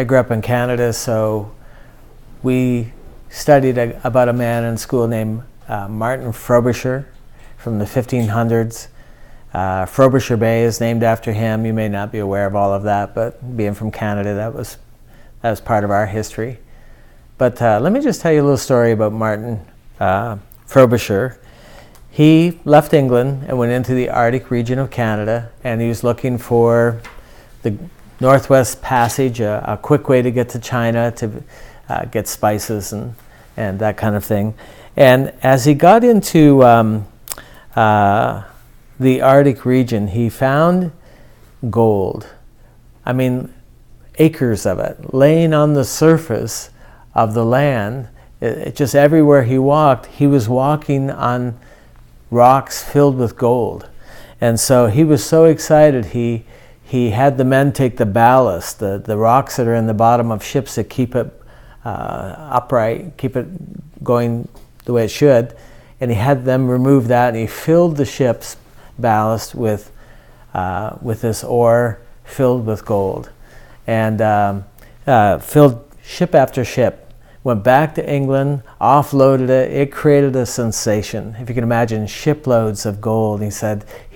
I grew up in Canada, so we studied about a man in school named Martin Frobisher from the 1500s. Frobisher Bay is named after him. You may not be aware of all of that, but being from Canada, that was part of our history. But let me just tell you a little story about Martin Frobisher. He left England and went into the Arctic region of Canada, and he was looking for the Northwest Passage, a quick way to get to China to get spices and that kind of thing. And as he got into the Arctic region, he found gold. I mean, acres of it, laying on the surface of the land. It just everywhere he walked, he was walking on rocks filled with gold. And so he was so excited, he had the men take the ballast, the rocks that are in the bottom of ships that keep it upright, keep it going the way it should, and he had them remove that, and he filled the ship's ballast with this ore filled with gold, and filled ship after ship. Went back to England, offloaded it. It created a sensation. If you can imagine, shiploads of gold. He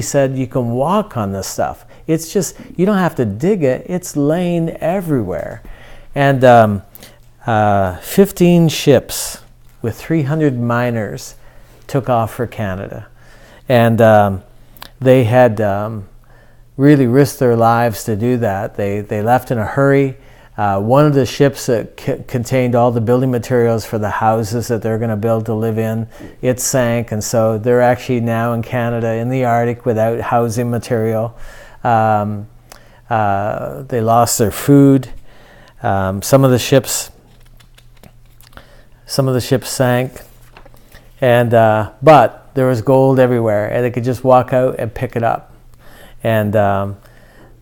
said you can walk on this stuff. It's just, you don't have to dig it. It's laying everywhere. And 15 ships with 300 miners took off for Canada. And they had really risked their lives to do that. They left in a hurry. One of the ships that contained all the building materials for the houses that they're going to build to live in, it sank, and so they're actually now in Canada in the Arctic without housing material. They lost their food. Some of the ships sank, and but there was gold everywhere, and they could just walk out and pick it up. And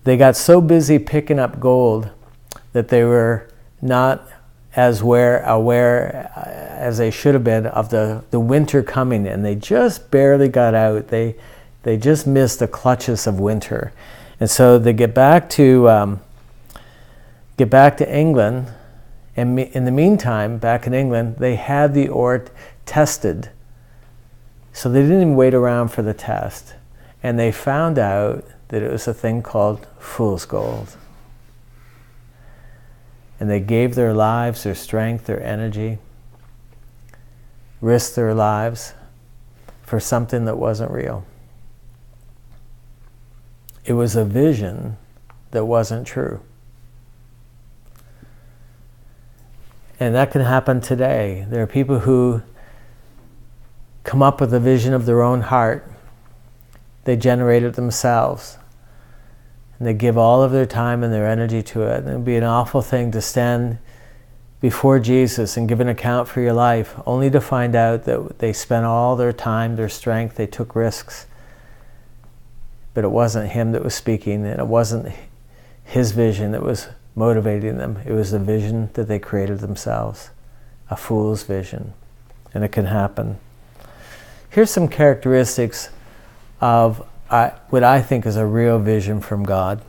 they got so busy picking up gold that they were not as aware as they should have been of the winter coming, and they just barely got out. They just missed the clutches of winter, and so they get back to England. And in the meantime, back in England, they had the ore tested, so they didn't even wait around for the test, and they found out that it was a thing called fool's gold. And they gave their lives, their strength, their energy, risked their lives for something that wasn't real. It was a vision that wasn't true. And that can happen today. There are people who come up with a vision of their own heart. They generate it themselves. And they give all of their time and their energy to it. And it would be an awful thing to stand before Jesus and give an account for your life, only to find out that they spent all their time, their strength, they took risks. But it wasn't him that was speaking, and it wasn't his vision that was motivating them. It was the vision that they created themselves, a fool's vision. And it can happen. Here's some characteristics of what I think is a real vision from God.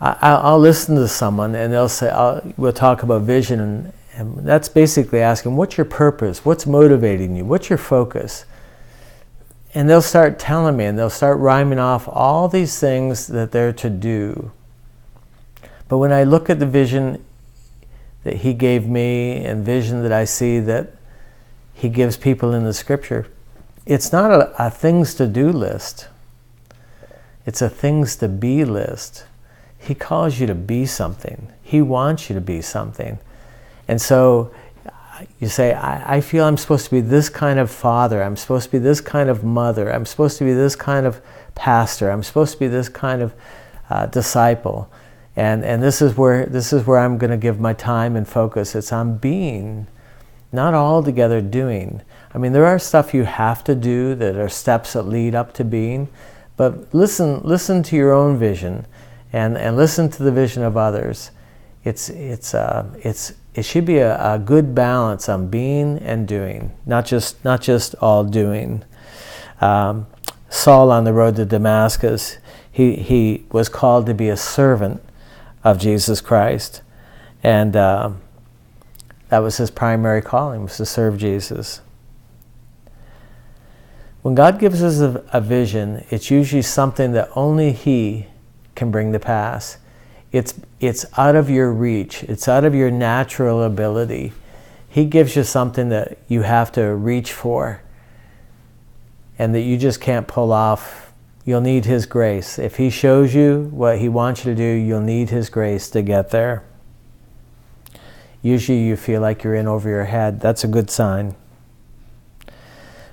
I'll listen to someone and they'll say, we'll talk about vision, and that's basically asking, what's your purpose? What's motivating you? What's your focus? And they'll start telling me, and they'll start rhyming off all these things that they're to do. But when I look at the vision that he gave me and vision that I see that he gives people in the scripture, it's not a things to do list. It's a things to be list. He calls you to be something. He wants you to be something. And so you say, I feel I'm supposed to be this kind of father. I'm supposed to be this kind of mother. I'm supposed to be this kind of pastor. I'm supposed to be this kind of disciple. And this is where I'm going to give my time and focus. It's on being, not altogether doing. I mean, there are stuff you have to do that are steps that lead up to being, but listen to your own vision, and listen to the vision of others. It should be a good balance on being and doing, not just all doing. Saul on the road to Damascus, he was called to be a servant of Jesus Christ. And that was his primary calling, was to serve Jesus. When God gives us a vision, it's usually something that only he can bring to pass. It's out of your reach. It's out of your natural ability. He gives you something that you have to reach for and that you just can't pull off. You'll need his grace. If he shows you what he wants you to do, you'll need his grace to get there. Usually you feel like you're in over your head. That's a good sign.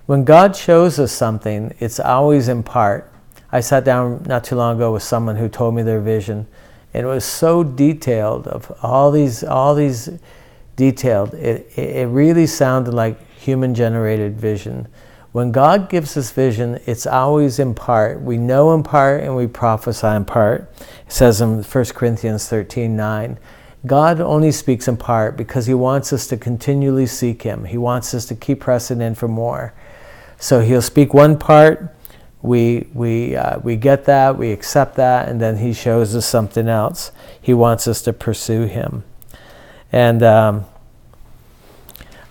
When God shows us something, it's always in part. I sat down not too long ago with someone who told me their vision, and it was so detailed, of all these detailed. It really sounded like human-generated vision. When God gives us vision, it's always in part. We know in part and we prophesy in part. It says in 1 Corinthians 13:9, God only speaks in part because he wants us to continually seek him. He wants us to keep pressing in for more. So he'll speak one part, we get that, we accept that, and then he shows us something else. He wants us to pursue him. And a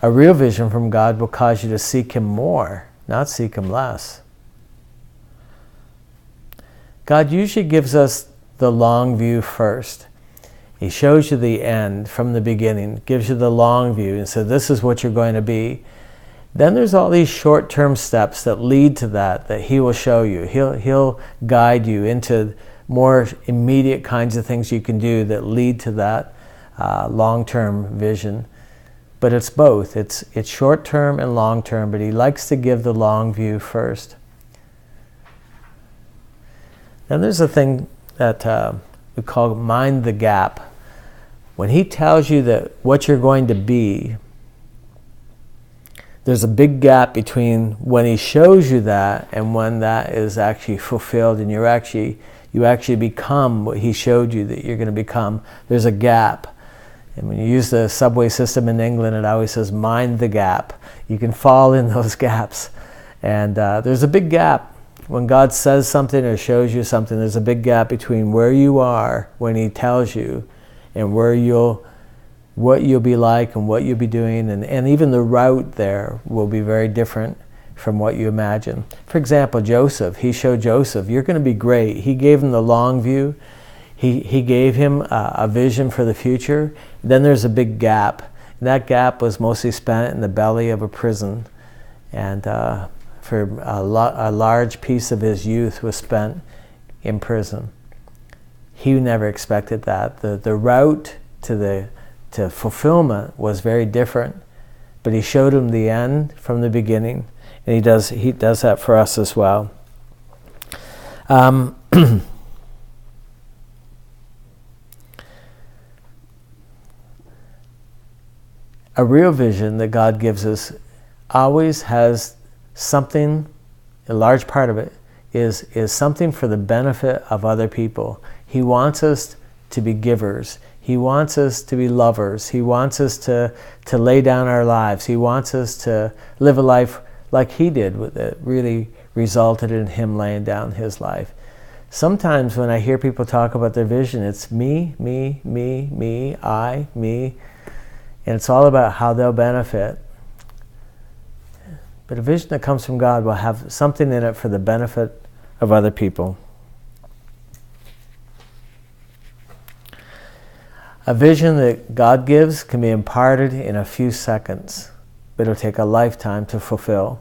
real vision from God will cause you to seek him more, not seek him less. God usually gives us the long view first. He shows you the end from the beginning, gives you the long view, and says, this is what you're going to be. Then there's all these short-term steps that lead to that he will show you. He'll guide you into more immediate kinds of things you can do that lead to that long-term vision. But it's both. It's short-term and long-term, but he likes to give the long view first. Then there's a thing that we call mind the gap. When he tells you that what you're going to be, there's a big gap between when he shows you that and when that is actually fulfilled and you actually become what he showed you that you're going to become. There's a gap. And when you use the subway system in England, it always says, mind the gap. You can fall in those gaps. And there's a big gap. When God says something or shows you something, there's a big gap between where you are when he tells you and what you'll be like and what you'll be doing, and even the route there will be very different from what you imagine. For example, Joseph, he showed Joseph, you're going to be great. He gave him the long view. He gave him a vision for the future. Then there's a big gap. And that gap was mostly spent in the belly of a prison. And for a large piece of his youth was spent in prison. He never expected that. The route to fulfillment was very different, but he showed him the end from the beginning, and he does that for us as well. A real vision that God gives us always has something, a large part of it is something for the benefit of other people. He wants us to be givers. He wants us to be lovers. He wants us to lay down our lives. He wants us to live a life like he did, that really resulted in him laying down his life. Sometimes when I hear people talk about their vision, it's me, I, me, and it's all about how they'll benefit. But a vision that comes from God will have something in it for the benefit of other people. A vision that God gives can be imparted in a few seconds, but it'll take a lifetime to fulfill.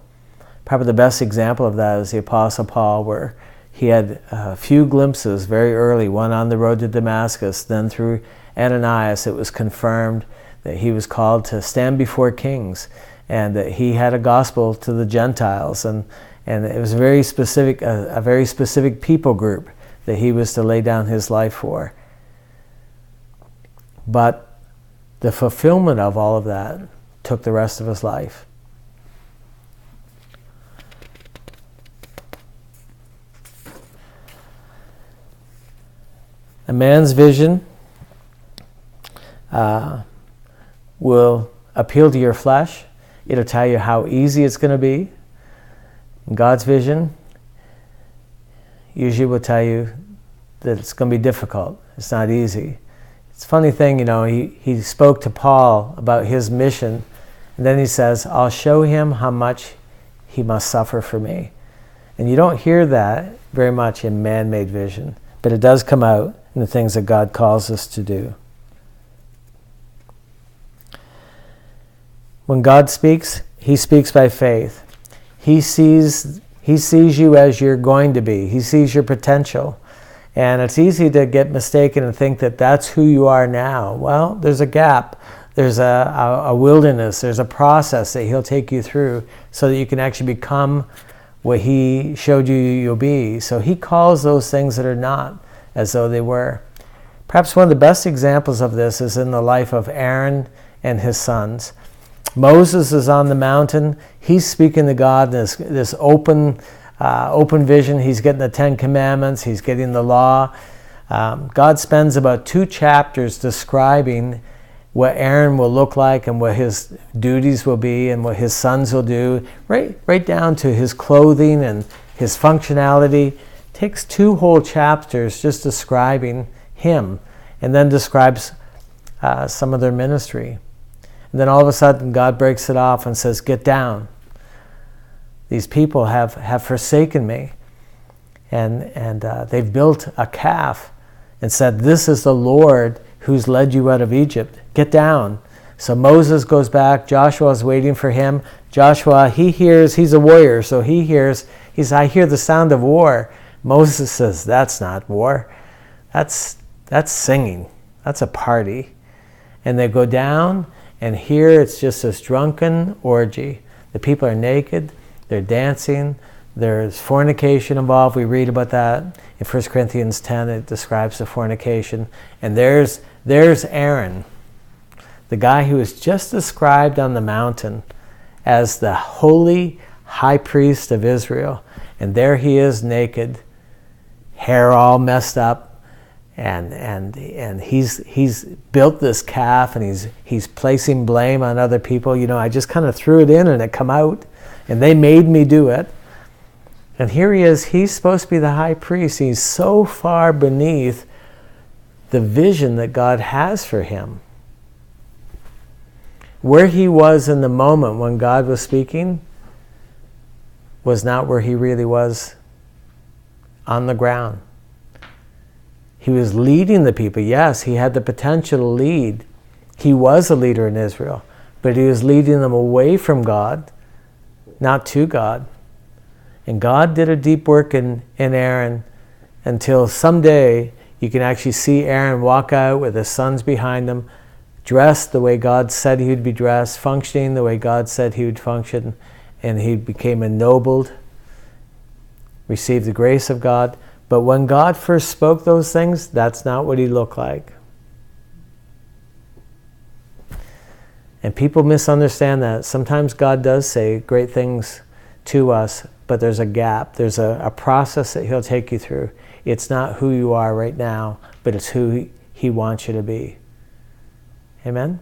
Probably the best example of that is the Apostle Paul, where he had a few glimpses very early, one on the road to Damascus, then through Ananias it was confirmed that he was called to stand before kings, and that he had a gospel to the Gentiles, and it was a very specific people group that he was to lay down his life for. But the fulfillment of all of that took the rest of his life. A man's vision will appeal to your flesh. It'll tell you how easy it's going to be. God's vision usually will tell you that it's going to be difficult. It's not easy. It's a funny thing, he spoke to Paul about his mission, and then he says, I'll show him how much he must suffer for me. And you don't hear that very much in man-made vision, but it does come out in the things that God calls us to do. When God speaks, he speaks by faith. He sees you as you're going to be. He sees your potential. And it's easy to get mistaken and think that that's who you are now. Well, there's a gap. There's a wilderness. There's a process that he'll take you through so that you can actually become what he showed you you'll be. So he calls those things that are not as though they were. Perhaps one of the best examples of this is in the life of Aaron and his sons. Moses is on the mountain. He's speaking to God in this open vision. He's getting the 10 Commandments. He's getting the law. God spends about 2 chapters describing what Aaron will look like and what his duties will be and what his sons will do, right down to his clothing and his functionality. Takes 2 whole chapters just describing him, and then describes some of their ministry. And then all of a sudden God breaks it off and says, get down. These people have forsaken me. And they've built a calf and said, this is the Lord who's led you out of Egypt. Get down. So Moses goes back. Joshua is waiting for him. Joshua, he hears, he's a warrior, so he says, I hear the sound of war. Moses says, that's not war. That's singing. That's a party. And they go down, and here it's just this drunken orgy. The people are naked. They're dancing. There's fornication involved. We read about that in 1 Corinthians 10. It describes the fornication. And there's Aaron, the guy who is just described on the mountain as the holy high priest of Israel. And there he is naked, hair all messed up, and he's built this calf, and he's placing blame on other people. I just kind of threw it in and it come out, and they made me do it. And here he is, he's supposed to be the high priest. He's so far beneath the vision that God has for him. Where he was in the moment when God was speaking was not where he really was on the ground. He was leading the people. Yes, he had the potential to lead. He was a leader in Israel, but he was leading them away from God, not to God. And God did a deep work in Aaron until someday you can actually see Aaron walk out with his sons behind him, dressed the way God said he would be dressed, functioning the way God said he would function, and he became ennobled, received the grace of God. But when God first spoke those things, that's not what he looked like. And people misunderstand that. Sometimes God does say great things to us, but there's a gap. There's a process that he'll take you through. It's not who you are right now, but it's who he wants you to be. Amen?